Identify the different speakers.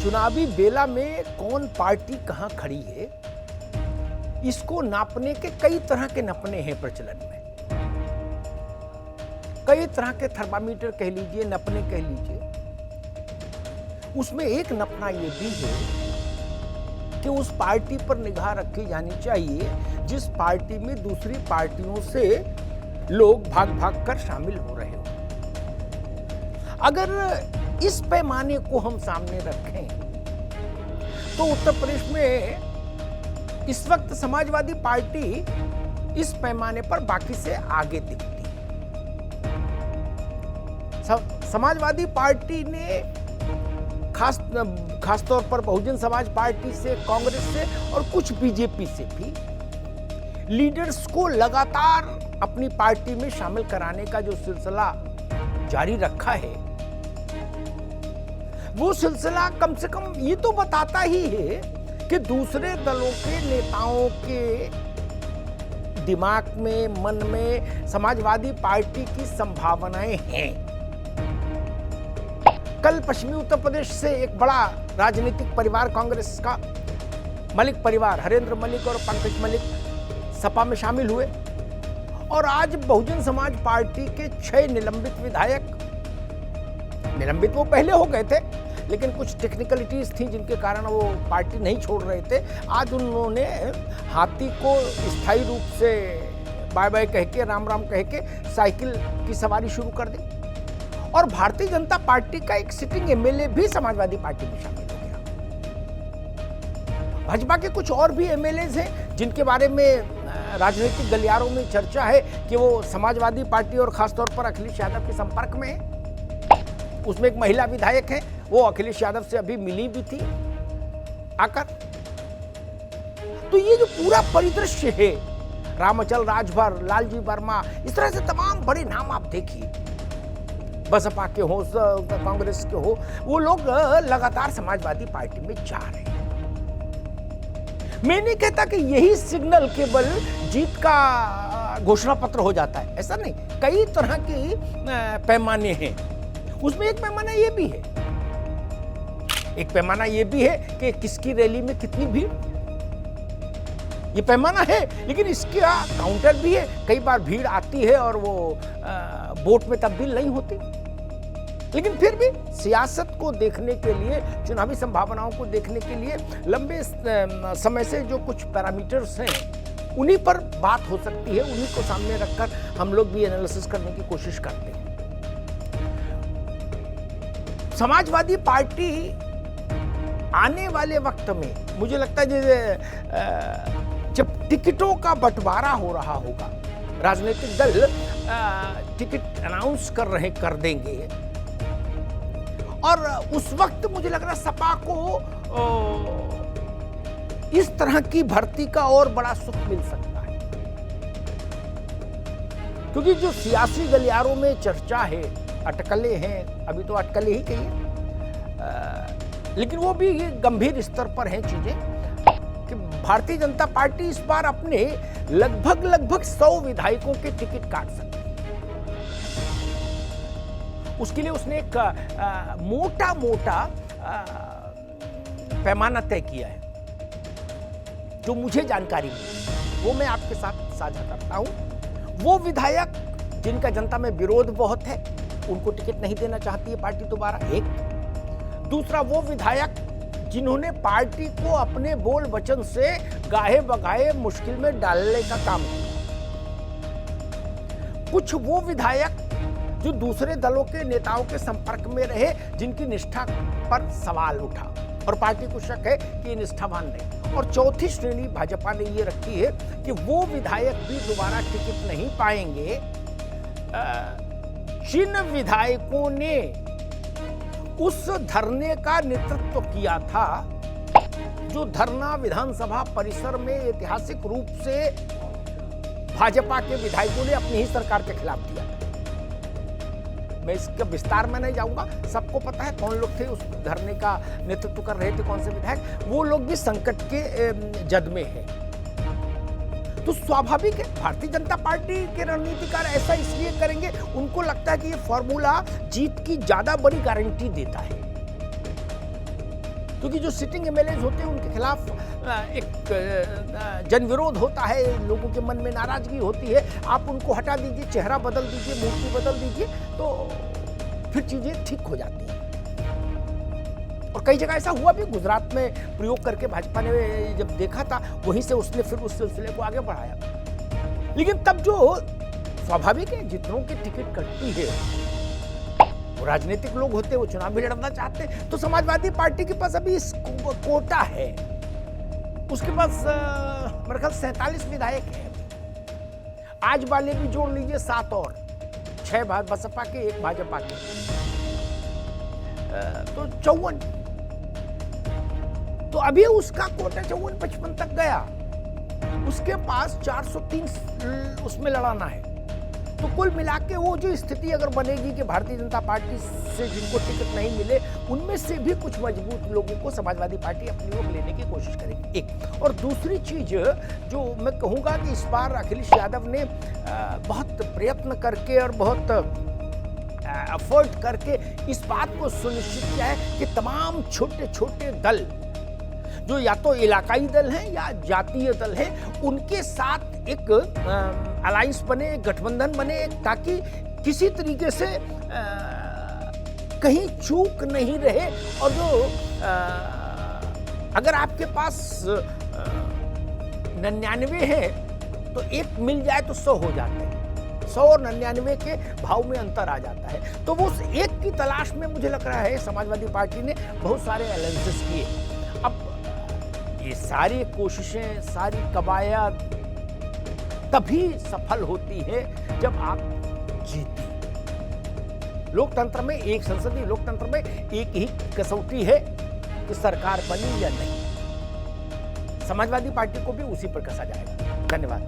Speaker 1: चुनावी बेला में कौन पार्टी कहां खड़ी है, इसको नापने के कई तरह के नपने हैं प्रचलन में। कई तरह के थर्मामीटर कह लीजिए, नपने कह लीजिए। उसमें एक नपना यह भी है कि उस पार्टी पर निगाह रखी जानी चाहिए जिस पार्टी में दूसरी पार्टियों से लोग भाग भाग कर शामिल हो रहे हो। अगर इस पैमाने को हम सामने रखें तो उत्तर प्रदेश में इस वक्त समाजवादी पार्टी इस पैमाने पर बाकी से आगे दिखती है। समाजवादी पार्टी ने खासतौर पर बहुजन समाज पार्टी से, कांग्रेस से और कुछ बीजेपी से भी लीडर्स को लगातार अपनी पार्टी में शामिल कराने का जो सिलसिला जारी रखा है, वो सिलसिला कम से कम ये तो बताता ही है कि दूसरे दलों के नेताओं के दिमाग में, मन में समाजवादी पार्टी की संभावनाएं हैं। कल पश्चिमी उत्तर प्रदेश से एक बड़ा राजनीतिक परिवार कांग्रेस का, मलिक परिवार, हरेंद्र मलिक और पंकज मलिक सपा में शामिल हुए और आज बहुजन समाज पार्टी के 6 निलंबित विधायक, निलंबित वो पहले हो गए थे लेकिन कुछ टेक्निकलिटीज थी जिनके कारण वो पार्टी नहीं छोड़ रहे थे, आज उन्होंने हाथी को स्थायी रूप से बाय बाय कह के, राम राम कह के साइकिल की सवारी शुरू कर दी। और भारतीय जनता पार्टी का एक सिटिंग एमएलए भी समाजवादी पार्टी में शामिल हो गया। भाजपा के कुछ और भी एमएलएज हैं जिनके बारे में राजनीतिक गलियारों में चर्चा है कि वो समाजवादी पार्टी और खासतौर पर अखिलेश यादव के संपर्क में है। उसमें एक महिला विधायक है, वो अखिलेश यादव से अभी मिली भी थी आकर। तो ये जो पूरा परिदृश्य है, रामचल राजभर, लालजी वर्मा, इस तरह से तमाम बड़े नाम आप देखिए, बसपा के हो, कांग्रेस के हो, वो लोग लगातार समाजवादी पार्टी में जा रहे हैं। मैं नहीं कहता कि यही सिग्नल केवल जीत का घोषणा पत्र हो जाता है, ऐसा नहीं। कई तरह के पैमाने हैं। उसमें एक पैमाना ये भी है, एक पैमाना ये भी है कि किसकी रैली में कितनी भीड़, ये पैमाना है। लेकिन इसका काउंटर भी है, कई बार भीड़ आती है और वो वोट में तब्दील नहीं होती। लेकिन फिर भी सियासत को देखने के लिए, चुनावी संभावनाओं को देखने के लिए लंबे समय से जो कुछ पैरामीटर्स हैं उन्हीं पर बात हो सकती है, उन्हीं को सामने रखकर हम लोग भी एनालिसिस करने की कोशिश करते हैं। समाजवादी पार्टी आने वाले वक्त में मुझे लगता है जब टिकटों का बंटवारा हो रहा होगा, राजनीतिक दल टिकट अनाउंस कर देंगे और उस वक्त मुझे लग रहा है सपा को इस तरह की भर्ती का और बड़ा सुख मिल सकता है। क्योंकि जो सियासी गलियारों में चर्चा है, अटकलें हैं, अभी तो अटकलें ही कहिए, लेकिन वो भी गंभीर स्तर पर हैं चीजें कि भारतीय जनता पार्टी इस बार अपने लगभग 100 विधायकों के टिकट काट सकती है। उसके लिए उसने एक मोटा पैमाना तय किया है, जो मुझे जानकारी मिली वो मैं आपके साथ साझा करता हूं। वो विधायक जिनका जनता में विरोध बहुत है, उनको टिकट नहीं देना चाहती है पार्टी दोबारा, एक। दूसरा, वो विधायक जिन्होंने पार्टी को अपने बोल वचन से गाहे बगाहे मुश्किल में डालने का काम किया। कुछ वो विधायक जो दूसरे दलों के नेताओं के संपर्क में रहे, जिनकी निष्ठा पर सवाल उठा और पार्टी को शक है कि ये निष्ठावान नहीं। और चौथी श्रेणी भाजपा ने ये रखी है कि वो विधायक भी दोबारा टिकट नहीं पाएंगे जिन विधायकों ने उस धरने का नेतृत्व किया था, जो धरना विधानसभा परिसर में ऐतिहासिक रूप से भाजपा के विधायकों ने अपनी ही सरकार के खिलाफ दिया था। मैं इसके विस्तार में नहीं जाऊंगा, सबको पता है कौन लोग थे उस धरने का नेतृत्व कर रहे थे, कौन से विधायक। वो लोग भी संकट के जद में है। तो स्वाभाविक है भारतीय जनता पार्टी के रणनीतिकार ऐसा इसलिए करेंगे, उनको लगता है कि ये फॉर्मूला जीत की ज्यादा बड़ी गारंटी देता है। क्योंकि जो सिटिंग एमएलए होते हैं उनके खिलाफ एक जनविरोध होता है, लोगों के मन में नाराजगी होती है। आप उनको हटा दीजिए, चेहरा बदल दीजिए, मूर्ति बदल दीजिए, तो फिर चीजें ठीक हो जाती हैं। और कई जगह ऐसा हुआ भी, गुजरात में प्रयोग करके भाजपा ने जब देखा था, वहीं से उसने फिर उस सिलसिले को आगे बढ़ाया। लेकिन तब जो स्वाभाविक है, जितनों की टिकट कटती है वो राजनीतिक लोग होते हैं, वो चुनाव भी लड़ना चाहते हैं। तो समाजवादी पार्टी के पास अभी कोटा है, उसके पास मेरे ख्याल 47 विधायक हैं। आज वाले भी जोड़ लीजिए 7 और 6 बसपा के, 1 भाजपा के, तो 54। तो अभी उसका कोटा 54-55 तक गया, उसके पास 403 उसमें लड़ाना है। तो कुल मिला के वो जो स्थिति अगर बनेगी कि भारतीय जनता पार्टी से जिनको टिकट नहीं मिले, उनमें से भी कुछ मजबूत लोगों को समाजवादी पार्टी अपनी ओर लेने की कोशिश करेगी, एक। और दूसरी चीज जो मैं कहूँगा कि इस बार अखिलेश यादव ने बहुत प्रयत्न करके और बहुत एफर्ट करके इस बात को सुनिश्चित किया है कि तमाम छोटे छोटे दल, जो या तो इलाकाई दल हैं या जातीय दल हैं, उनके साथ एक अलायंस बने, गठबंधन बने, ताकि किसी तरीके से कहीं चूक नहीं रहे। और जो अगर आपके पास 99 है तो एक मिल जाए तो 100 हो जाते हैं, 100 और 99 के भाव में अंतर आ जाता है। तो वो उस एक की तलाश में मुझे लग रहा है समाजवादी पार्टी ने बहुत सारे अलायंसेस किए। अब ये सारी कोशिशें, सारी कवायद तभी सफल होती है जब आप जीते। लोकतंत्र में, एक संसदीय लोकतंत्र में एक ही कसौटी है कि सरकार बनी या नहीं। समाजवादी पार्टी को भी उसी पर कसा जाएगा। धन्यवाद।